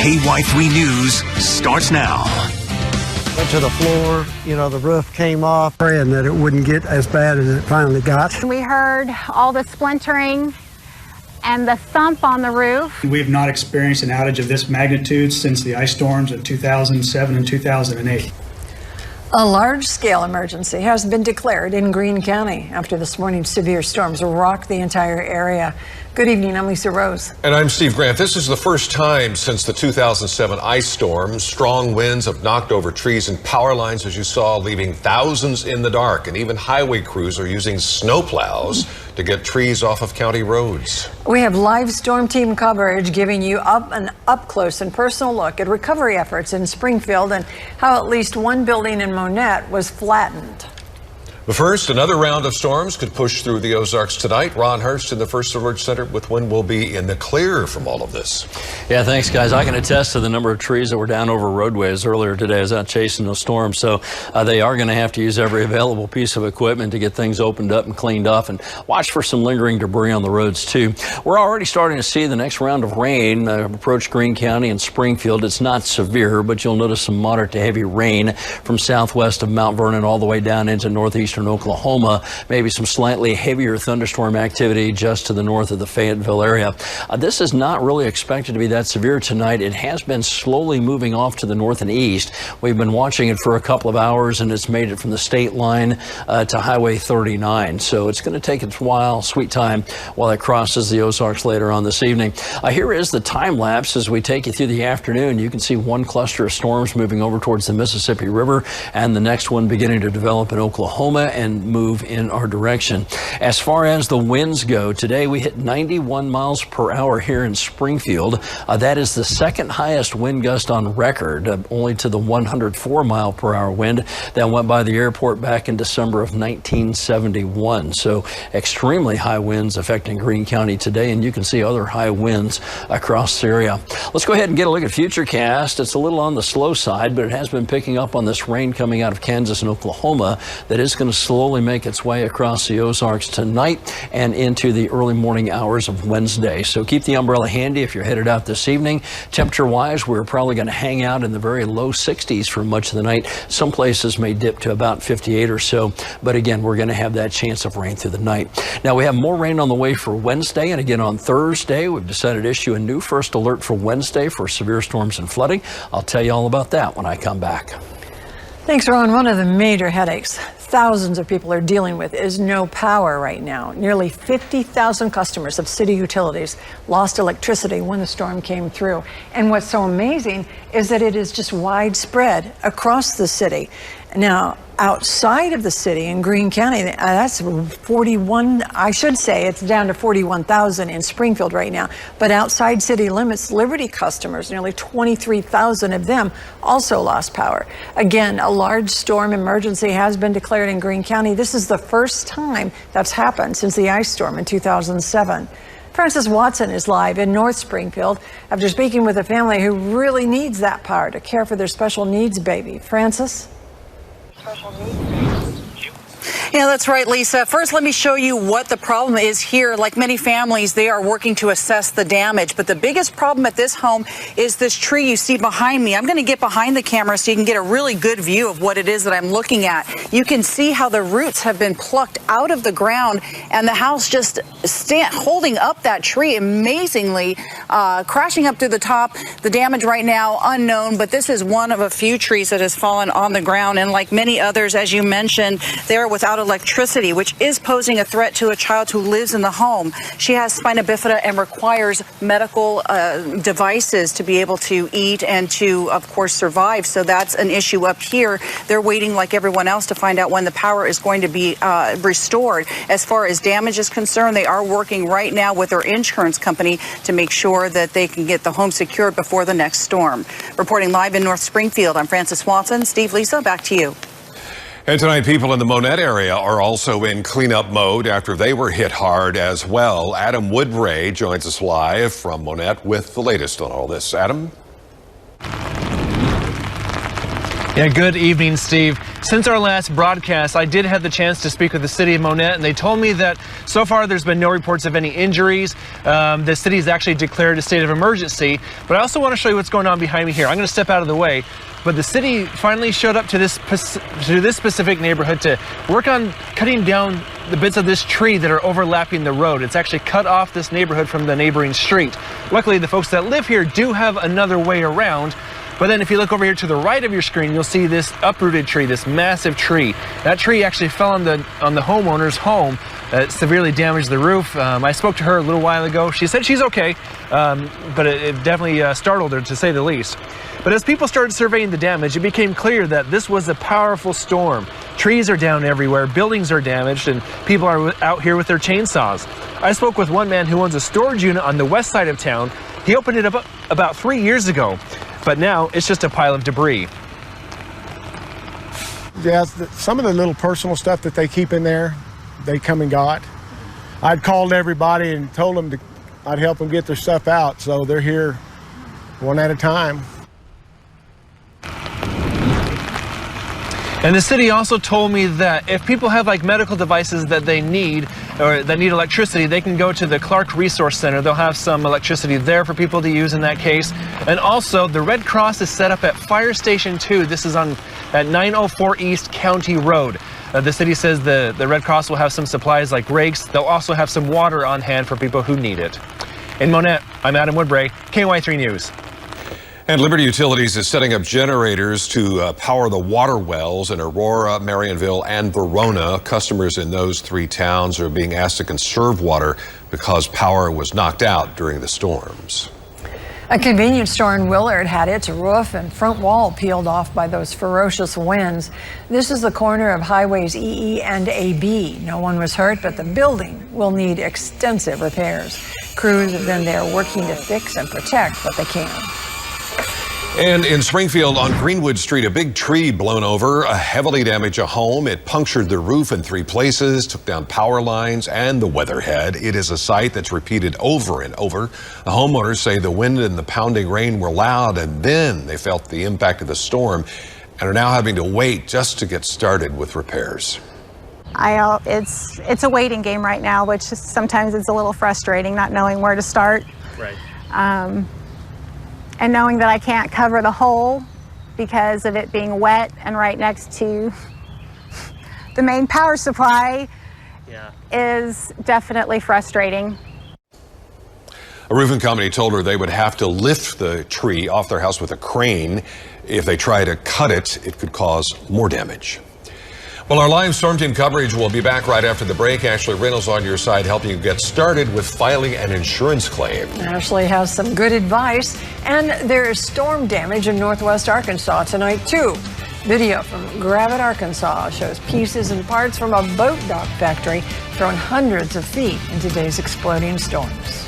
KY3 News starts now. Went to the floor, the roof came off, praying that it wouldn't get as bad as it finally got. We heard all the splintering and the thump on the roof. We have not experienced an outage of this magnitude since the ice storms of 2007 and 2008. A large-scale emergency has been declared in Greene County after this morning's severe storms rocked the entire area. Good evening, I'm Lisa Rose. And I'm Steve Grant. This is the first time since the 2007 ice storm. Strong winds have knocked over trees and power lines, as you saw, leaving thousands in the dark. And even highway crews are using snowplows to get trees off of county roads. We have live storm team coverage giving you an up-close and personal look at recovery efforts in Springfield and how at least one building in Monette was flattened. But first, another round of storms could push through the Ozarks tonight. Ron Hurst in the First Alert Center with when we'll be in the clear from all of this. Yeah, thanks, guys. I can attest to the number of trees that were down over roadways earlier today. I was out chasing those storms, so they are going to have to use every available piece of equipment to get things opened up and cleaned off, and watch for some lingering debris on the roads, too. We're already starting to see the next round of rain approach Greene County and Springfield. It's not severe, but you'll notice some moderate to heavy rain from southwest of Mount Vernon all the way down into northeastern Oklahoma. Maybe some slightly heavier thunderstorm activity just to the north of the Fayetteville area. This is not really expected to be that severe tonight. It has been slowly moving off to the north and east. We've been watching it for a couple of hours, and it's made it from the state line to Highway 39. So it's going to take its while, sweet time, while it crosses the Ozarks later on this evening. Here is the time lapse as we take you through the afternoon. You can see one cluster of storms moving over towards the Mississippi River, and the next one beginning to develop in Oklahoma and move in our direction. As far as the winds go, today we hit 91 miles per hour here in Springfield. That is the second highest wind gust on record, only to the 104 mile per hour wind that went by the airport back in December of 1971. So extremely high winds affecting Greene County today, and you can see other high winds across the area. Let's go ahead and get a look at Futurecast. It's a little on the slow side, but it has been picking up on this rain coming out of Kansas and Oklahoma that is going to slowly make its way across the Ozarks tonight and into the early morning hours of Wednesday. So keep the umbrella handy if you're headed out this evening. Temperature-wise, we're probably going to hang out in the very low 60s for much of the night. Some places may dip to about 58 or so, but again, we're going to have that chance of rain through the night. Now, we have more rain on the way for Wednesday, and again on Thursday, we've decided to issue a new first alert for Wednesday for severe storms and flooding. I'll tell you all about that when I come back. Thanks, Ron. One of the major headaches thousands of people are dealing with is no power right now. Nearly 50,000 customers of city utilities lost electricity when the storm came through. And what's so amazing is that it is just widespread across the city. Now, outside of the city in Greene County, that's 41, I should say it's down to 41,000 in Springfield right now. But outside city limits, Liberty customers, nearly 23,000 of them also lost power. Again, a large storm emergency has been declared in Greene County. This is the first time that's happened since the ice storm in 2007. Francis Watson is live in North Springfield after speaking with a family who really needs that power to care for their special needs baby. Francis? Yeah, that's right, Lisa. First, let me show you what the problem is here. Like many families, they are working to assess the damage. But the biggest problem at this home is this tree you see behind me. I'm going to get behind the camera so you can get a really good view of what it is that I'm looking at. You can see how the roots have been plucked out of the ground, and the house just holding up that tree amazingly, crashing up through the top. The damage right now unknown, but this is one of a few trees that has fallen on the ground. And like many others, as you mentioned, they're without electricity, which is posing a threat to a child who lives in the home. She has spina bifida and requires medical devices to be able to eat and to, of course, survive. So that's an issue up here. They're waiting, like everyone else, to find out when the power is going to be restored. As far as damage is concerned, they are working right now with their insurance company to make sure that they can get the home secured before the next storm. Reporting live in North Springfield, I'm Francis Watson. Steve, Lisa, back to you. And tonight, people in the Monette area are also in cleanup mode after they were hit hard as well. Adam Woodray joins us live from Monette with the latest on all this. Adam? Yeah, good evening, Steve. Since our last broadcast, I did have the chance to speak with the city of Monette, and they told me that so far there's been no reports of any injuries. The city's actually declared a state of emergency, but I also want to show you what's going on behind me here. I'm going to step out of the way, but the city finally showed up to this specific neighborhood to work on cutting down the bits of this tree that are overlapping the road. It's actually cut off this neighborhood from the neighboring street. Luckily, the folks that live here do have another way around. But then if you look over here to the right of your screen, you'll see this uprooted tree, this massive tree. That tree actually fell on the homeowner's home. It severely damaged the roof. I spoke to her a little while ago. She said she's okay, but it definitely startled her, to say the least. But as people started surveying the damage, it became clear that this was a powerful storm. Trees are down everywhere, buildings are damaged, and people are out here with their chainsaws. I spoke with one man who owns a storage unit on the west side of town. He opened it up about 3 years ago. But now it's just a pile of debris. Yeah, some of the little personal stuff that they keep in there, they come and got. I'd called everybody and told them I'd help them get their stuff out, so they're here one at a time. And the city also told me that if people have like medical devices that they need or that need electricity, they can go to the Clark Resource Center. They'll have some electricity there for people to use in that case. And also the Red Cross is set up at Fire Station 2. This is at 904 East County Road. The city says the Red Cross will have some supplies like rakes. They'll also have some water on hand for people who need it. In Monette, I'm Adam Woodbray, KY3 News. And Liberty Utilities is setting up generators to power the water wells in Aurora, Marionville, and Verona. Customers in those three towns are being asked to conserve water because power was knocked out during the storms. A convenience store in Willard had its roof and front wall peeled off by those ferocious winds. This is the corner of highways EE and AB. No one was hurt, but the building will need extensive repairs. Crews have been there working to fix and protect what they can. And in Springfield on Greenwood Street, a big tree blown over, heavily damaged a home. It punctured the roof in 3 places, took down power lines and the weatherhead. It is a sight that's repeated over and over. The homeowners say the wind and the pounding rain were loud, and then they felt the impact of the storm and are now having to wait just to get started with repairs. It's a waiting game right now, which sometimes it's a little frustrating, not knowing where to start. Right. And knowing that I can't cover the hole because of it being wet and right next to the main power supply is definitely frustrating. A roofing company told her they would have to lift the tree off their house with a crane. If they try to cut it, it could cause more damage. Well, our live storm team coverage will be back right after the break. Ashley Reynolds on your side, helping you get started with filing an insurance claim. Ashley has some good advice, and there is storm damage in northwest Arkansas tonight, too. Video from Gravette, Arkansas shows pieces and parts from a boat dock factory thrown hundreds of feet in today's exploding storms.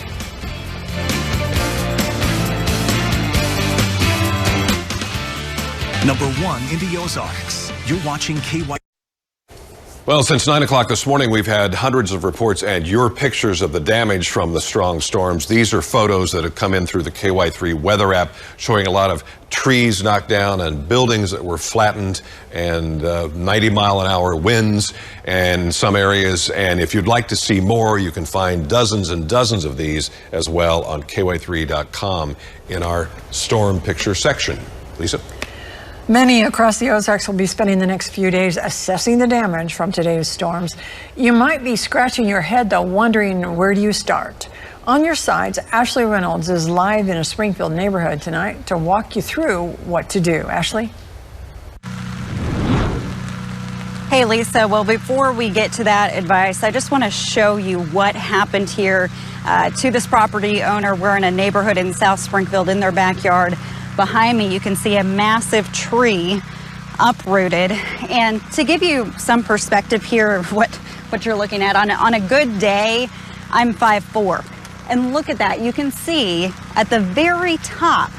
Number 1 in the Ozarks. You're watching KY. Well, since 9 o'clock this morning, we've had hundreds of reports and your pictures of the damage from the strong storms. These are photos that have come in through the KY3 weather app showing a lot of trees knocked down and buildings that were flattened and 90-mile-an-hour winds in some areas. And if you'd like to see more, you can find dozens and dozens of these as well on KY3.com in our storm picture section. Lisa? Many across the Ozarks will be spending the next few days assessing the damage from today's storms. You might be scratching your head, though, wondering where do you start? On your sides, Ashley Reynolds is live in a Springfield neighborhood tonight to walk you through what to do. Ashley? Hey, Lisa. Well, before we get to that advice, I just want to show you what happened here to this property owner. We're in a neighborhood in South Springfield in their backyard. Behind me, you can see a massive tree uprooted. And to give you some perspective here of what you're looking at, on a good day, I'm 5'4". And look at that. You can see at the very top,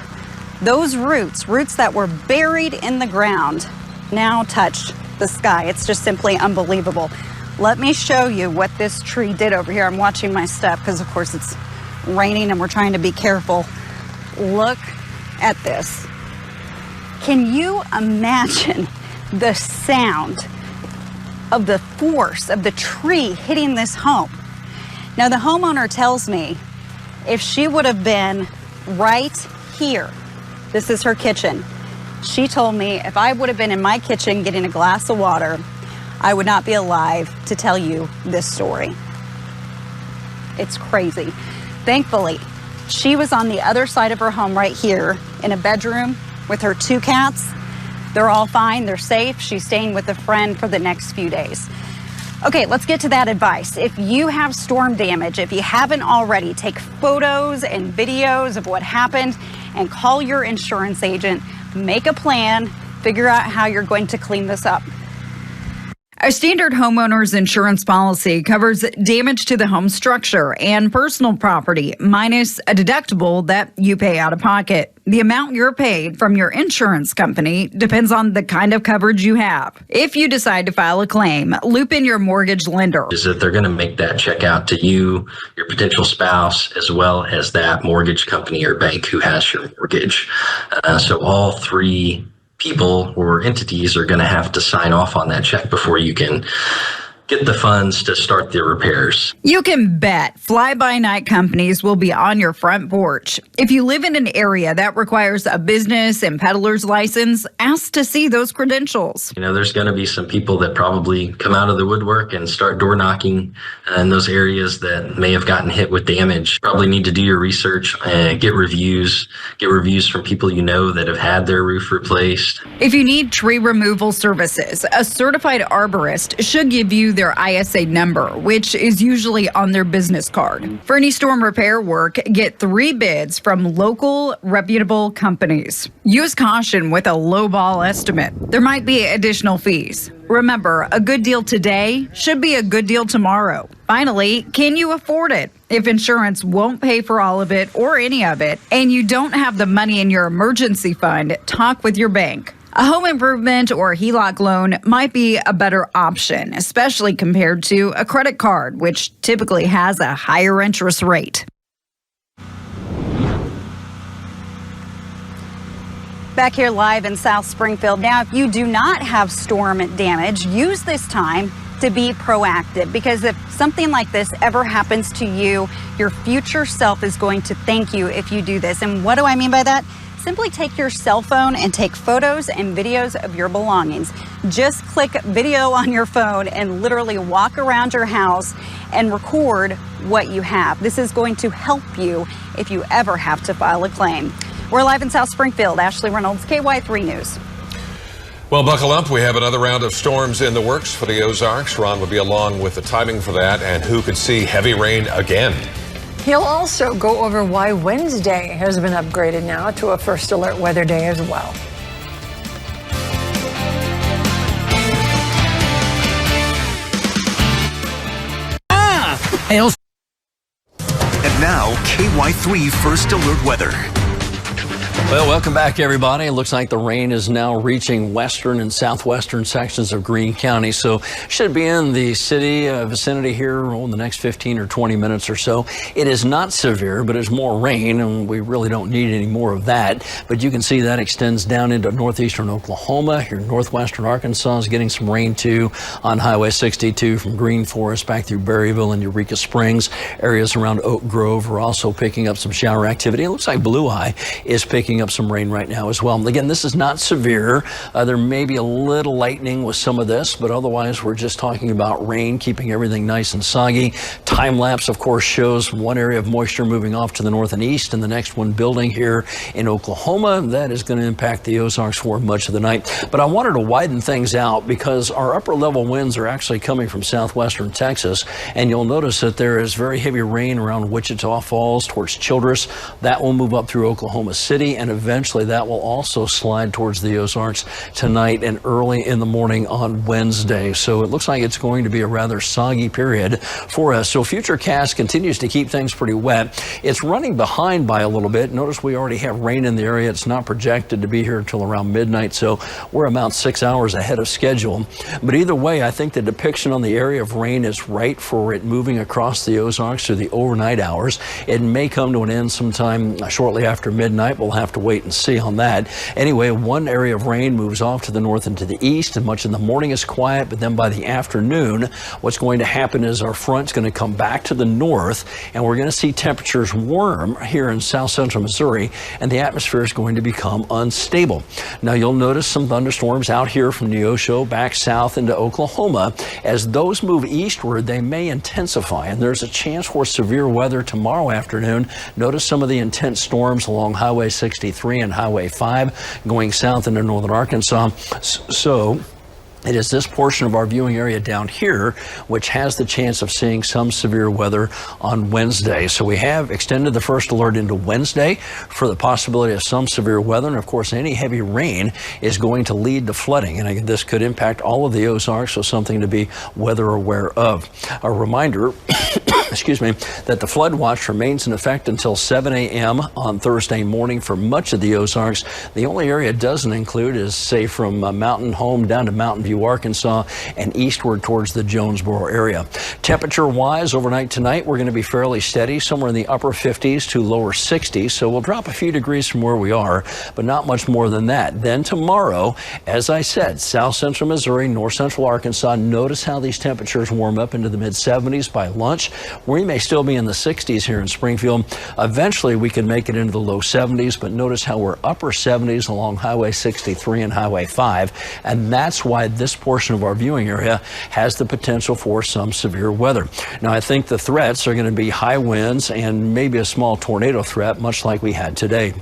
those roots that were buried in the ground now touched the sky. It's just simply unbelievable. Let me show you what this tree did over here. I'm watching my step because, of course, it's raining and we're trying to be careful. Look at this. Can you imagine the sound of the force of the tree hitting this home? Now, the homeowner tells me if she would have been right here, this is her kitchen. She told me if I would have been in my kitchen getting a glass of water, I would not be alive to tell you this story. It's crazy. Thankfully, she was on the other side of her home right here in a bedroom with her 2 cats. They're all fine. They're safe. She's staying with a friend for the next few days. Okay, let's get to that advice. If you have storm damage, if you haven't already, take photos and videos of what happened and call your insurance agent. Make a plan. Figure out how you're going to clean this up. A standard homeowner's insurance policy covers damage to the home structure and personal property, minus a deductible that you pay out of pocket. The amount you're paid from your insurance company depends on the kind of coverage you have. If you decide to file a claim, loop in your mortgage lender. Is that they're going to make that check out to you, your potential spouse, as well as that mortgage company or bank who has your mortgage. So all 3 people or entities are going to have to sign off on that check before you can get the funds to start the repairs. You can bet fly-by-night companies will be on your front porch. If you live in an area that requires a business and peddler's license, ask to see those credentials. You know, there's going to be some people that probably come out of the woodwork and start door knocking in those areas that may have gotten hit with damage. Probably need to do your research and get reviews from people you know that have had their roof replaced. If you need tree removal services, a certified arborist should give you their ISA number, which is usually on their business card. For any storm repair work, get 3 bids from local, reputable companies. Use caution with a lowball estimate. There might be additional fees. Remember, a good deal today should be a good deal tomorrow. Finally, can you afford it? If insurance won't pay for all of it or any of it, and you don't have the money in your emergency fund, talk with your bank. A home improvement or HELOC loan might be a better option, especially compared to a credit card, which typically has a higher interest rate. Back here live in South Springfield. Now, if you do not have storm damage, use this time to be proactive, because if something like this ever happens to you, your future self is going to thank you if you do this. And what do I mean by that? Simply take your cell phone and take photos and videos of your belongings. Just click video on your phone and literally walk around your house and record what you have. This is going to help you if you ever have to file a claim. We're live in South Springfield. Ashley Reynolds, KY3 News. Well, buckle up. We have another round of storms in the works for the Ozarks. Ron will be along with the timing for that and who could see heavy rain again. He'll also go over why Wednesday has been upgraded now to a first alert weather day as well. And now, KY3 First Alert Weather. Well, welcome back, everybody. It looks like the rain is now reaching western and southwestern sections of Greene County, so should be in the city vicinity here in the next 15 or 20 minutes or so. It is not severe, but it's more rain, and we really don't need any more of that. But you can see that extends down into northeastern Oklahoma. Here, northwestern Arkansas is getting some rain too on Highway 62 from Green Forest back through Berryville and Eureka Springs. Areas around Oak Grove are also picking up some shower activity. It looks like Blue Eye is picking up some rain right now as well. Again, this is not severe. There may be a little lightning with some of this, but otherwise we're just talking about rain, keeping everything nice and soggy. Time lapse, of course, shows one area of moisture moving off to the north and east, and the next one building here in Oklahoma. That is going to impact the Ozarks for much of the night. But I wanted to widen things out because our upper level winds are actually coming from southwestern Texas, and you'll notice that there is very heavy rain around Wichita Falls towards Childress. That will move up through Oklahoma City, and eventually that will also slide towards the Ozarks tonight and early in the morning on Wednesday. So it looks like it's going to be a rather soggy period for us. So Futurecast continues to keep things pretty wet. It's running behind by a little bit. Notice we already have rain in the area. It's not projected to be here until around midnight, so we're about 6 hours ahead of schedule. But either way, I think the depiction on the area of rain is right for it moving across the Ozarks through the overnight hours. It may come to an end sometime shortly after midnight. We'll have to wait and see on that. Anyway, one area of rain moves off to the north and to the east, and much in the morning is quiet, but then by the afternoon, what's going to happen is our front's going to come back to the north, and we're going to see temperatures warm here in south central Missouri, and the atmosphere is going to become unstable. Now, you'll notice some thunderstorms out here from Neosho back south into Oklahoma. As those move eastward, they may intensify, and there's a chance for severe weather tomorrow afternoon. Notice some of the intense storms along Highway 63 and Highway 5 going south into northern Arkansas. So it is this portion of our viewing area down here which has the chance of seeing some severe weather on Wednesday. So we have extended the first alert into Wednesday for the possibility of some severe weather. And of course, any heavy rain is going to lead to flooding. And this could impact all of the Ozarks, so something to be weather aware of. A reminder, excuse me, that the flood watch remains in effect until 7 a.m. on Thursday morning for much of the Ozarks. The only area it doesn't include is, say, from Mountain Home down to Mountain View, Arkansas, and eastward towards the Jonesboro area. Temperature-wise, overnight tonight, we're going to be fairly steady, somewhere in the upper 50s to lower 60s, so we'll drop a few degrees from where we are, but not much more than that. Then tomorrow, as I said, south central Missouri, north central Arkansas, notice how these temperatures warm up into the mid-70s by lunch. We may still be in the 60s here in Springfield. Eventually, we can make it into the low 70s, but notice how we're upper 70s along Highway 63 and Highway 5, and that's why this portion of our viewing area has the potential for some severe weather. Now, I think the threats are going to be high winds and maybe a small tornado threat, much like we had today.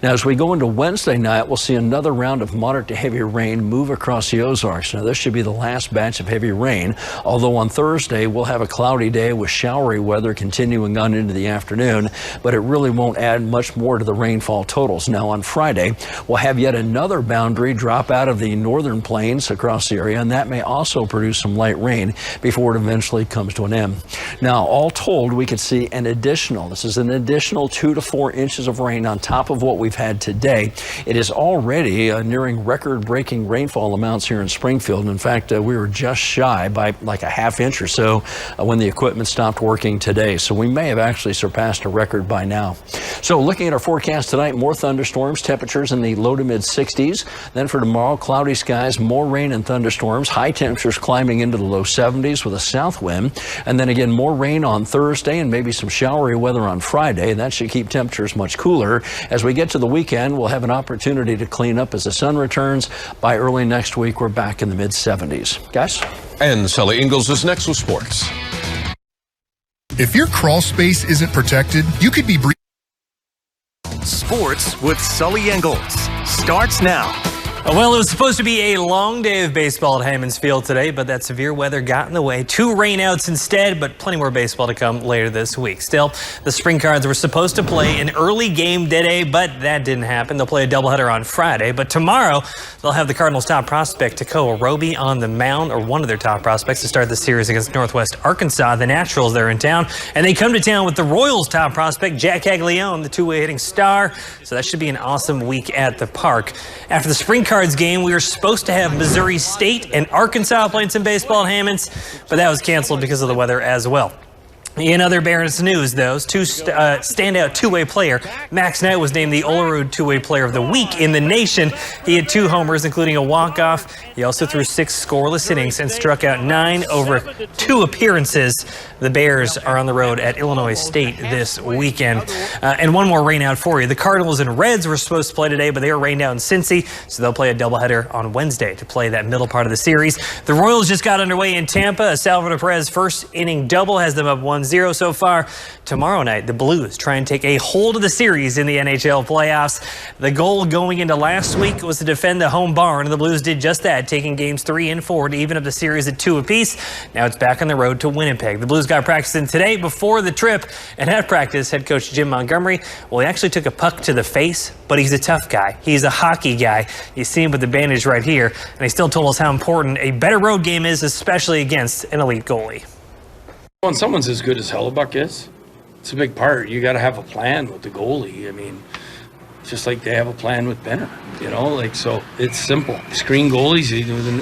Now, as we go into Wednesday night, we'll see another round of moderate to heavy rain move across the Ozarks. Now, this should be the last batch of heavy rain, although on Thursday, we'll have a cloudy day with showery weather continuing on into the afternoon, but it really won't add much more to the rainfall totals. Now, on Friday, we'll have yet another boundary drop out of the northern plains across the area, and that may also produce some light rain before it eventually comes to an end. Now, all told, we could see an additional 2 to 4 inches of rain on top of what we've had today. It is already nearing record-breaking rainfall amounts here in Springfield. In fact, we were just shy by like a half inch or so when the equipment stopped working today. So we may have actually surpassed a record by now. So looking at our forecast tonight, more thunderstorms, temperatures in the low to mid 60s. Then for tomorrow, cloudy skies, more rain and thunderstorms, high temperatures climbing into the low 70s with a south wind. And then again, more rain on Thursday and maybe some showery weather on Friday. And that should keep temperatures much cooler. As we get to the weekend, we'll have an opportunity to clean up as the sun returns. By early next week, we're back in the mid 70s. Guys? And Sally Ingalls is next with sports. If your crawl space isn't protected, you could be breathing. Sports with Sully Ingalls starts now. Well, it was supposed to be a long day of baseball at Hammons Field today, but that severe weather got in the way. 2 rainouts instead, but plenty more baseball to come later this week. Still, the Spring Cards were supposed to play an early game today, but that didn't happen. They'll play a doubleheader on Friday, but tomorrow they'll have the Cardinals' top prospect, Tekoa Roby, on the mound, or one of their top prospects, to start the series against Northwest Arkansas. The Naturals, they're in town, and they come to town with the Royals' top prospect, Jack Caglione, the two-way hitting star. So that should be an awesome week at the park. After the Spring Cards game, we were supposed to have Missouri State and Arkansas playing some baseball at Hammons, but that was canceled because of the weather as well. In other Barron's news, though, standout two-way player, Max Knight, was named the Olerud two-way player of the week in the nation. He had 2 homers, including a walk-off. He also threw 6 scoreless innings and struck out 9 over 2 appearances. The Bears are on the road at Illinois State this weekend. And one more rainout for you. The Cardinals and Reds were supposed to play today, but they were rained out in Cincy, so they'll play a doubleheader on Wednesday to play that middle part of the series. The Royals just got underway in Tampa. A Salvador Perez first-inning double has them up 1-0 so far. Tomorrow night, the Blues try and take a hold of the series in the NHL playoffs. The goal going into last week was to defend the home barn, and the Blues did just that, taking games 3 and 4 to even up the series at 2 apiece. Now it's back on the road to Winnipeg. The Blues got practicing today before the trip, and at practice, head coach Jim Montgomery, well, he actually took a puck to the face, but he's a tough guy. He's a hockey guy. You see him with the bandage right here, and he still told us how important a better road game is, especially against an elite goalie. When someone's as good as Hellebuck is, it's a big part. You got to have a plan with the goalie. I mean, just like they have a plan with Benner, so it's simple. Screen goalies,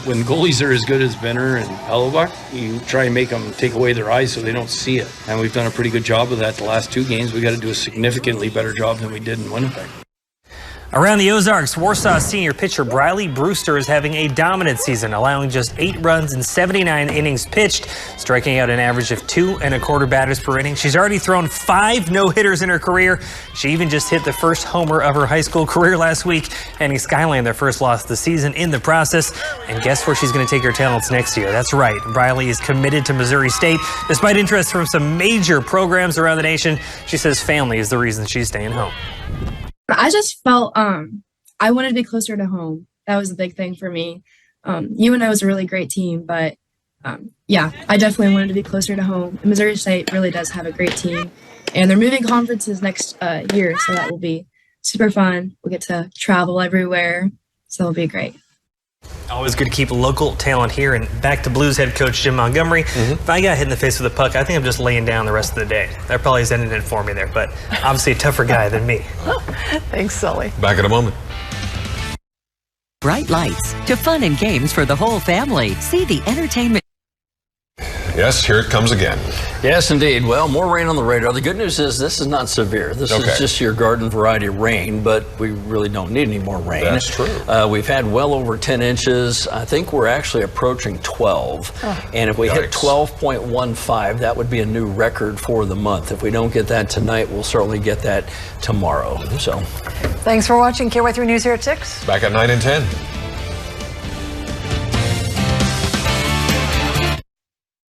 when goalies are as good as Benner and Hellebuck, you try and make them take away their eyes so they don't see it. And we've done a pretty good job of that the last 2 games. We got to do a significantly better job than we did in Winnipeg. Around the Ozarks, Warsaw senior pitcher Briley Brewster is having a dominant season, allowing just 8 runs in 79 innings pitched, striking out an average of 2 1/4 batters per inning. She's already thrown 5 no-hitters in her career. She even just hit the first homer of her high school career last week, handing Skyline their first loss of the season in the process. And guess where she's going to take her talents next year? That's right, Briley is committed to Missouri State. Despite interest from some major programs around the nation, she says family is the reason she's staying home. I just felt I wanted to be closer to home. That was a big thing for me. UNO was a really great team, but yeah, I definitely wanted to be closer to home. And Missouri State really does have a great team, and they're moving conferences next year, so that will be super fun. We'll get to travel everywhere, so it'll be great. Always good to keep local talent here. And back to Blues head coach Jim Montgomery. If I got hit in the face with a puck, I think I'm just laying down the rest of the day. That probably has ended it for me there, but obviously a tougher guy than me. Thanks, Sully. Back in a moment. Bright lights to fun and games for the whole family. See the entertainment. Yes, here it comes again. Yes, indeed. Well, more rain on the radar. The good news is this is not severe. This is just your garden variety rain, but we really don't need any more rain. That's true. We've had well over 10 inches. I think we're actually approaching 12. And if we hit 12.15, that would be a new record for the month. If we don't get that tonight, we'll certainly get that tomorrow. So, thanks for watching KY3 News here at 6. Back at 9 and 10.